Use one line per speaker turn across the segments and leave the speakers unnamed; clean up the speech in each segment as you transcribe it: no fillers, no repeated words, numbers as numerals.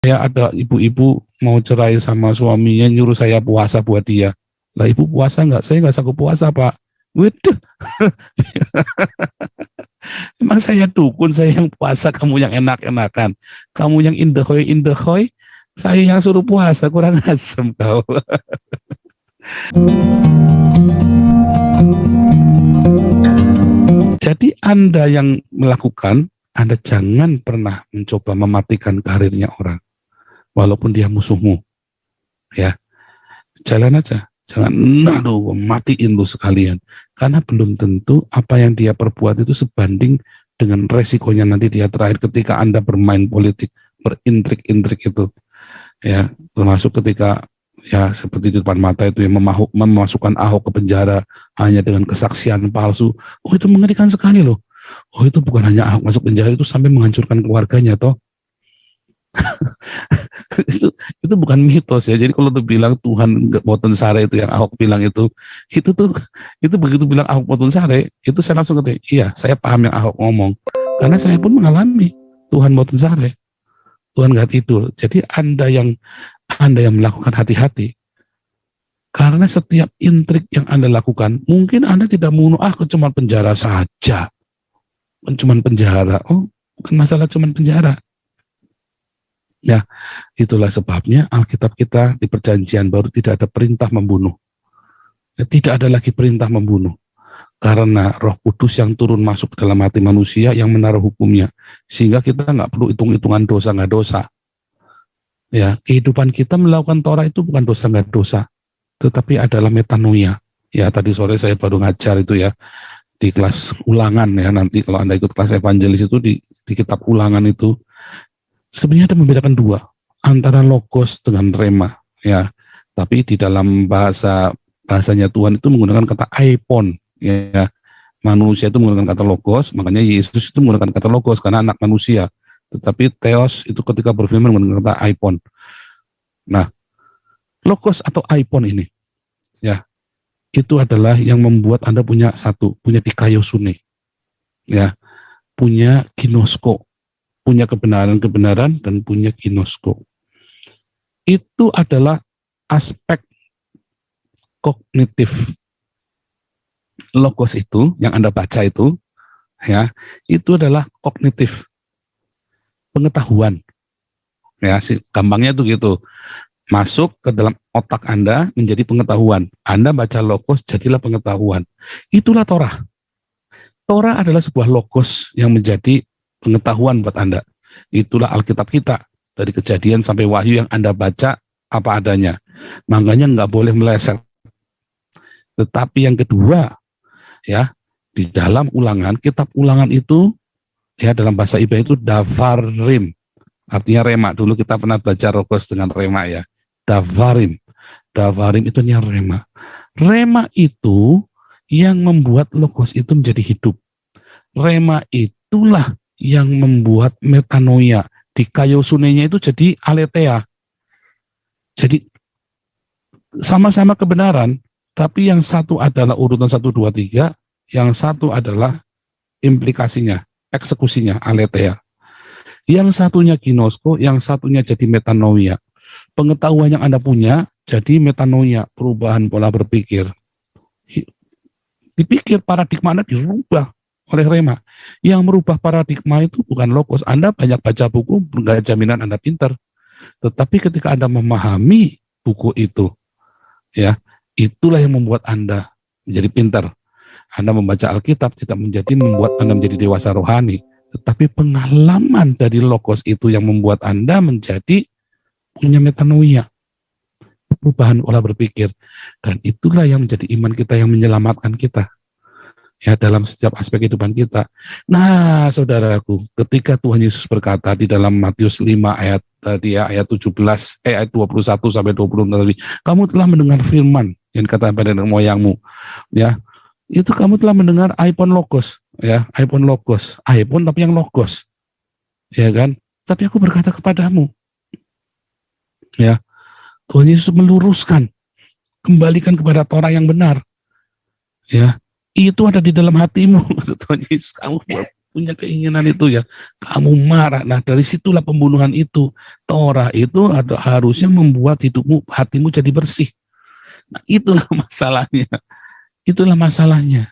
Saya ada ibu-ibu mau cerai sama suaminya, nyuruh saya puasa buat dia. Lah ibu puasa nggak? Saya nggak sanggup puasa Pak. Waduh, emang saya dukun, saya yang puasa, kamu yang enak-enakan. Kamu yang in the hoy, saya yang suruh puasa, kurang asem kau. Jadi Anda yang melakukan, Anda jangan pernah mencoba mematikan karirnya orang, walaupun dia musuhmu. Ya, jalan aja. Jangan, aduh, matiin lu sekalian. Karena belum tentu apa yang dia perbuat itu sebanding dengan resikonya nanti dia terakhir ketika Anda bermain politik, berintrik-intrik itu. Ya, termasuk ketika ya seperti di depan mata itu yang memasukkan Ahok ke penjara hanya dengan kesaksian palsu. Oh, itu mengerikan sekali loh. Oh, itu bukan hanya Ahok masuk penjara, itu sampai menghancurkan keluarganya toh. itu itu bukan mitos ya. Jadi kalau tuh bilang Tuhan boten sare itu yang Ahok bilang itu tuh itu begitu bilang Ahok boten sare, itu saya langsung kata, iya, saya paham yang Ahok ngomong. Karena saya pun mengalami Tuhan boten sare. Tuhan nggak tidur. Jadi Anda yang melakukan hati-hati. Karena setiap intrik yang Anda lakukan, mungkin Anda tidak membunuh, cuma penjara saja. Cuma penjara. Oh, bukan masalah cuma penjara. Ya, itulah sebabnya Alkitab kita di Perjanjian Baru tidak ada perintah membunuh. Ya, tidak ada lagi perintah membunuh. Karena Roh Kudus yang turun masuk dalam hati manusia yang menaruh hukumnya. Sehingga kita nggak perlu hitung-hitungan dosa nggak dosa. Ya, kehidupan kita melakukan Torah itu bukan dosa nggak dosa, tetapi adalah metanoia. Ya, tadi sore saya baru ngajar itu ya di kelas ulangan ya. Nanti kalau Anda ikut kelas evangelis itu di kitab ulangan itu sebenarnya ada membedakan dua antara logos dengan rema ya. Tapi di dalam bahasanya Tuhan itu menggunakan kata aipon ya. Manusia itu menggunakan kata logos, makanya Yesus itu menggunakan kata logos karena anak manusia. Tetapi theos itu ketika berfirman menggunakan kata aipon. Nah, logos atau aipon ini ya, itu adalah yang membuat Anda punya dikaiosune ya, punya ginosko, punya kebenaran-kebenaran dan punya ginosko. Itu adalah aspek kognitif. Logos itu yang Anda baca itu ya, itu adalah kognitif, pengetahuan. Ya, gampangnya tuh gitu. Masuk ke dalam otak Anda menjadi pengetahuan. Anda baca logos jadilah pengetahuan. Itulah Torah. Torah adalah sebuah logos yang menjadi pengetahuan buat Anda. Itulah Alkitab kita. Dari Kejadian sampai Wahyu yang Anda baca apa adanya. Makanya nggak boleh meleset. Tetapi yang kedua, ya, di dalam ulangan, kitab ulangan itu, ya dalam bahasa Ibrani itu davarim. Artinya rema. Dulu kita pernah belajar logos dengan rema ya. Davarim. Davarim itu artinya rema. Rema itu yang membuat logos itu menjadi hidup. Rema itulah yang membuat metanoia. Di kaiosunenya itu jadi aletheia. Jadi sama-sama kebenaran, tapi yang satu adalah urutan 1, 2, 3, yang satu adalah implikasinya, eksekusinya, aletheia. Yang satunya ginosko, yang satunya jadi metanoia. Pengetahuan yang Anda punya jadi metanoia, perubahan pola berpikir. Dipikir paradigma Anda dirubah oleh rema. Yang merubah paradigma itu bukan logos. Anda banyak baca buku, enggak jaminan Anda pintar. Tetapi ketika Anda memahami buku itu, ya, itulah yang membuat Anda menjadi pintar. Anda membaca Alkitab tidak membuat Anda menjadi dewasa rohani, tetapi pengalaman dari logos itu yang membuat Anda menjadi punya metanoia, perubahan pola berpikir. Dan itulah yang menjadi iman kita yang menyelamatkan kita ya dalam setiap aspek kehidupan kita. Nah, saudaraku, ketika Tuhan Yesus berkata di dalam Matius 5 ayat tadi ya, ayat 17 ayat 21 sampai 26 tadi, kamu telah mendengar firman yang dikatakan pada nenek moyangmu ya. Itu kamu telah mendengar iPhone logos ya, iPhone logos, iPhone tapi yang logos. Ya kan? Tapi aku berkata kepadamu ya, Tuhan Yesus meluruskan, kembalikan kepada Torah yang benar. Ya, itu ada di dalam hatimu. Tuhan Yesus, kamu punya keinginan itu ya, kamu marah. Nah dari situlah pembunuhan itu. Torah itu harusnya membuat hatimu jadi bersih. Nah itulah masalahnya. Itulah masalahnya.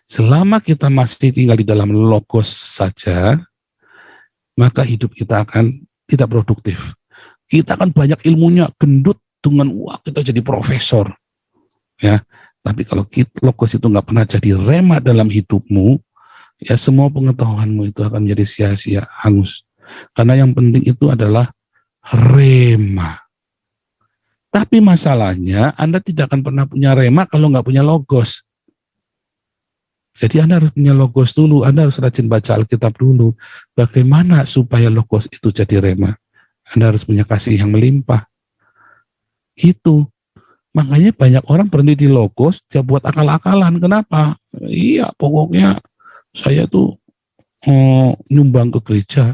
Selama kita masih tinggal di dalam logos saja, maka hidup kita akan tidak produktif. Kita akan banyak ilmunya, gendut dengan wah kita jadi profesor, ya. Tapi kalau logos itu nggak pernah jadi rema dalam hidupmu, ya semua pengetahuanmu itu akan menjadi sia-sia, hangus. Karena yang penting itu adalah rema. Tapi masalahnya Anda tidak akan pernah punya rema kalau nggak punya logos. Jadi Anda harus punya logos dulu, Anda harus rajin baca Alkitab dulu. Bagaimana supaya logos itu jadi rema? Anda harus punya kasih yang melimpah. Gitu. Makanya banyak orang berhenti di logos, dia buat akal-akalan. Kenapa? Iya, pokoknya saya tuh nyumbang ke gereja.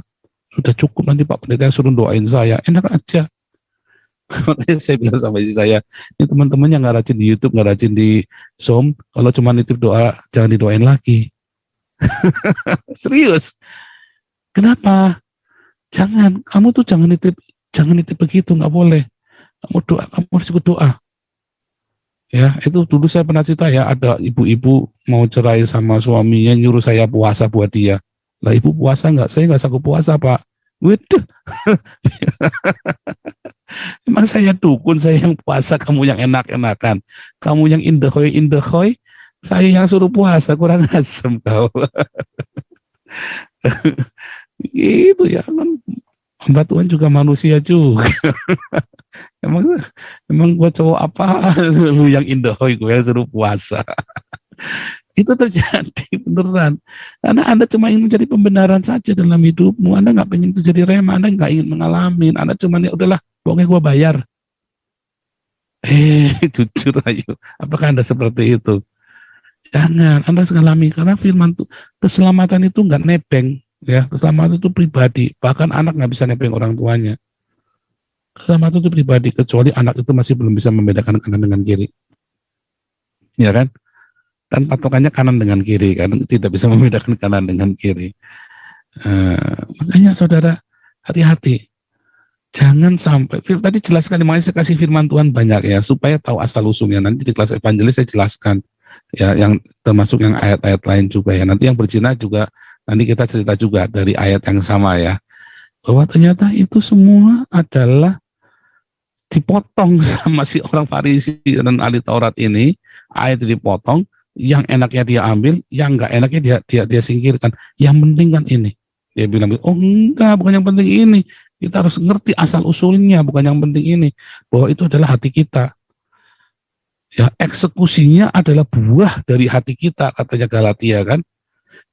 Sudah cukup, nanti Pak Pendeta suruh doain saya. Enak aja. Makanya saya bilang sama istri saya, ini teman-teman yang nggak rajin di YouTube, nggak rajin di Zoom, kalau cuma nitip doa, jangan didoain lagi. Serius. Kenapa? Kamu tuh jangan nitip begitu, nggak boleh. Kamu harus ikut doa. Ya, itu dulu saya pernah cerita ya, ada ibu-ibu mau cerai sama suaminya, nyuruh saya puasa buat dia. Lah ibu puasa nggak? Saya nggak sanggup puasa Pak. Waduh. Emang saya dukun, saya yang puasa, kamu yang enak-enakan. Kamu yang indehoy, saya yang suruh puasa, kurang asem kau. Gitu ya kan, hamba Tuhan juga manusia juga. emang gua cowok apa lu yang indahoy, gue yang suruh puasa. Itu terjadi beneran karena Anda cuma ingin mencari pembenaran saja dalam hidupmu. Anda nggak ingin itu jadi rema, Anda nggak ingin mengalami, Anda cuma ya udahlah pokoknya gua bayar. Jujur ayo, apakah Anda seperti itu? Jangan, Anda harus mengalami, karena firman tuh keselamatan itu nggak nebeng, ya. Keselamatan itu pribadi, bahkan anak nggak bisa nebeng orang tuanya. Keselamatan itu pribadi, kecuali anak itu masih belum bisa membedakan kanan dengan kiri, ya kan? Kan patokannya kanan dengan kiri, kan tidak bisa membedakan kanan dengan kiri. Makanya saudara hati-hati, jangan sampai. Tadi jelas sekali, makanya saya kasih firman Tuhan banyak ya, supaya tahu asal usulnya. Nanti di kelas evangelis saya jelaskan. Ya, yang termasuk yang ayat-ayat lain juga ya. Nanti yang berzina juga, nanti kita cerita juga dari ayat yang sama ya. Bahwa ternyata itu semua adalah dipotong sama si orang Farisi dan ahli Taurat ini. Ayat dipotong, yang enaknya dia ambil, yang enggak enaknya dia singkirkan. Yang penting kan ini. Dia bilang, oh enggak, bukan yang penting ini. Kita harus ngerti asal usulnya, bukan yang penting ini. Bahwa itu adalah hati kita. Ya, eksekusinya adalah buah dari hati kita, katanya Galatia kan.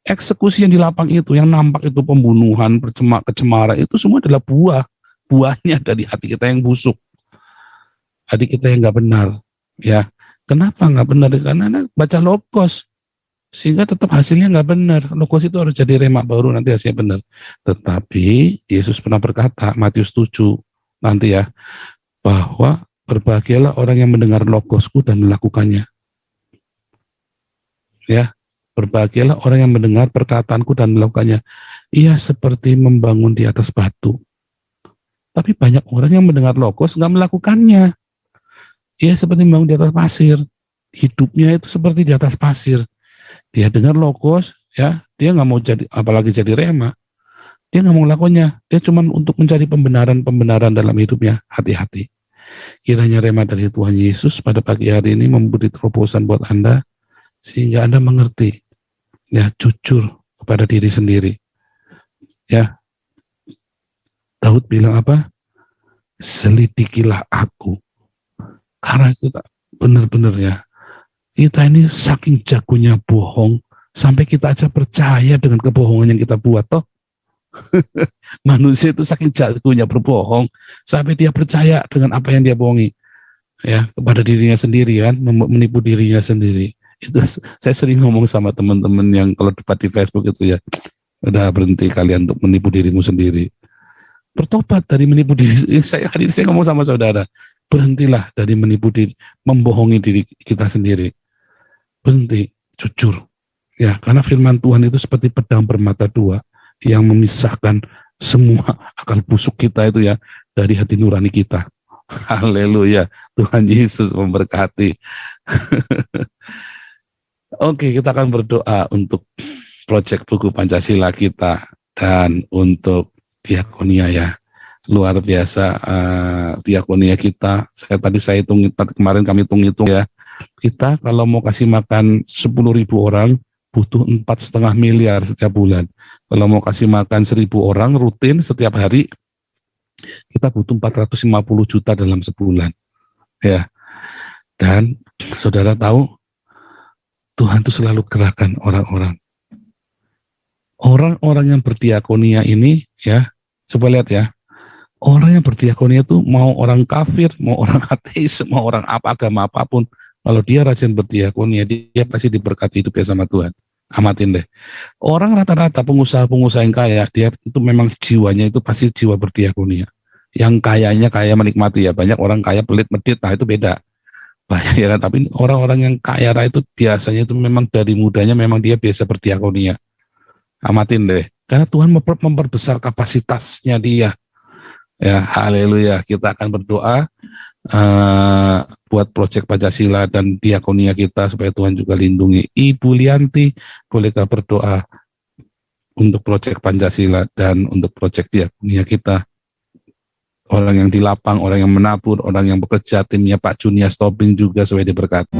Eksekusi yang di lapang itu, yang nampak itu pembunuhan, kecemaran, itu semua adalah buahnya dari hati kita yang busuk, hati kita yang nggak benar. Ya, kenapa nggak benar? Karena baca logos, sehingga tetap hasilnya nggak benar. Logos itu harus jadi rema baru, nanti hasilnya benar. Tetapi Yesus pernah berkata, Matius 7 nanti ya, bahwa berbahagialah orang yang mendengar logosku dan melakukannya. Ya, berbahagialah orang yang mendengar perkataanku dan melakukannya. Ia seperti membangun di atas batu. Tapi banyak orang yang mendengar logos nggak melakukannya. Ia seperti membangun di atas pasir. Hidupnya itu seperti di atas pasir. Dia dengar logos, ya, dia nggak mau jadi, apalagi jadi rema. Dia nggak mau melakukannya. Dia cuma untuk mencari pembenaran dalam hidupnya. Hati-hati. Kiranya rema dari Tuhan Yesus pada pagi hari ini memberi terobosan buat Anda, sehingga Anda mengerti, ya, jujur kepada diri sendiri. Ya, Daud bilang apa? Selidikilah aku. Karena kita benar-benar ya, kita ini saking jagonya bohong, sampai kita aja percaya dengan kebohongan yang kita buat, toh. Manusia itu saking jagonya berbohong sampai dia percaya dengan apa yang dia bohongi, ya, kepada dirinya sendiri kan, menipu dirinya sendiri. Itu saya sering ngomong sama teman-teman yang kalau debat di Facebook itu ya, udah berhenti kalian untuk menipu dirimu sendiri, bertobat dari menipu diri. Saya ngomong sama saudara, berhentilah dari menipu diri, membohongi diri kita sendiri, berhenti, jujur, Ya, karena firman Tuhan itu seperti pedang bermata dua yang memisahkan semua akal busuk kita itu ya dari hati nurani kita. Haleluya, Tuhan Yesus memberkati. Oke, kita akan berdoa untuk proyek buku Pancasila kita dan untuk diakonia ya. Luar biasa diakonia kita. Saya hitung kemarin kami hitung ya. Kita kalau mau kasih makan 10.000 orang butuh 4,5 miliar setiap bulan. Kalau mau kasih makan 1.000 orang rutin setiap hari, kita butuh 450 juta dalam sebulan. Ya. Dan saudara tahu, Tuhan itu selalu gerakan orang-orang. Orang-orang yang berdiakonia ini, ya, coba lihat ya, orang yang berdiakonia itu mau orang kafir, mau orang ateis, mau orang agama apapun, kalau dia rajin berdiakonia, dia pasti diberkati hidupnya sama Tuhan. Amatin deh. Orang rata-rata pengusaha-pengusaha yang kaya, dia itu memang jiwanya itu pasti jiwa berdiakonia. Yang kayanya kaya menikmati ya, banyak orang kaya pelit medit, nah itu beda. Banyak ya kan, tapi orang-orang yang kaya raya itu biasanya itu memang dari mudanya memang dia biasa berdiakonia. Amatin deh. Karena Tuhan memperbesar kapasitasnya dia. Ya, haleluya. Kita akan berdoa buat proyek Pancasila dan diakonia kita supaya Tuhan juga lindungi. Ibu Lianti, bolehkah berdoa untuk proyek Pancasila dan untuk proyek diakonia kita? Orang yang di lapang, orang yang menabur, orang yang bekerja, timnya Pak Junias Tobing juga supaya diberkati.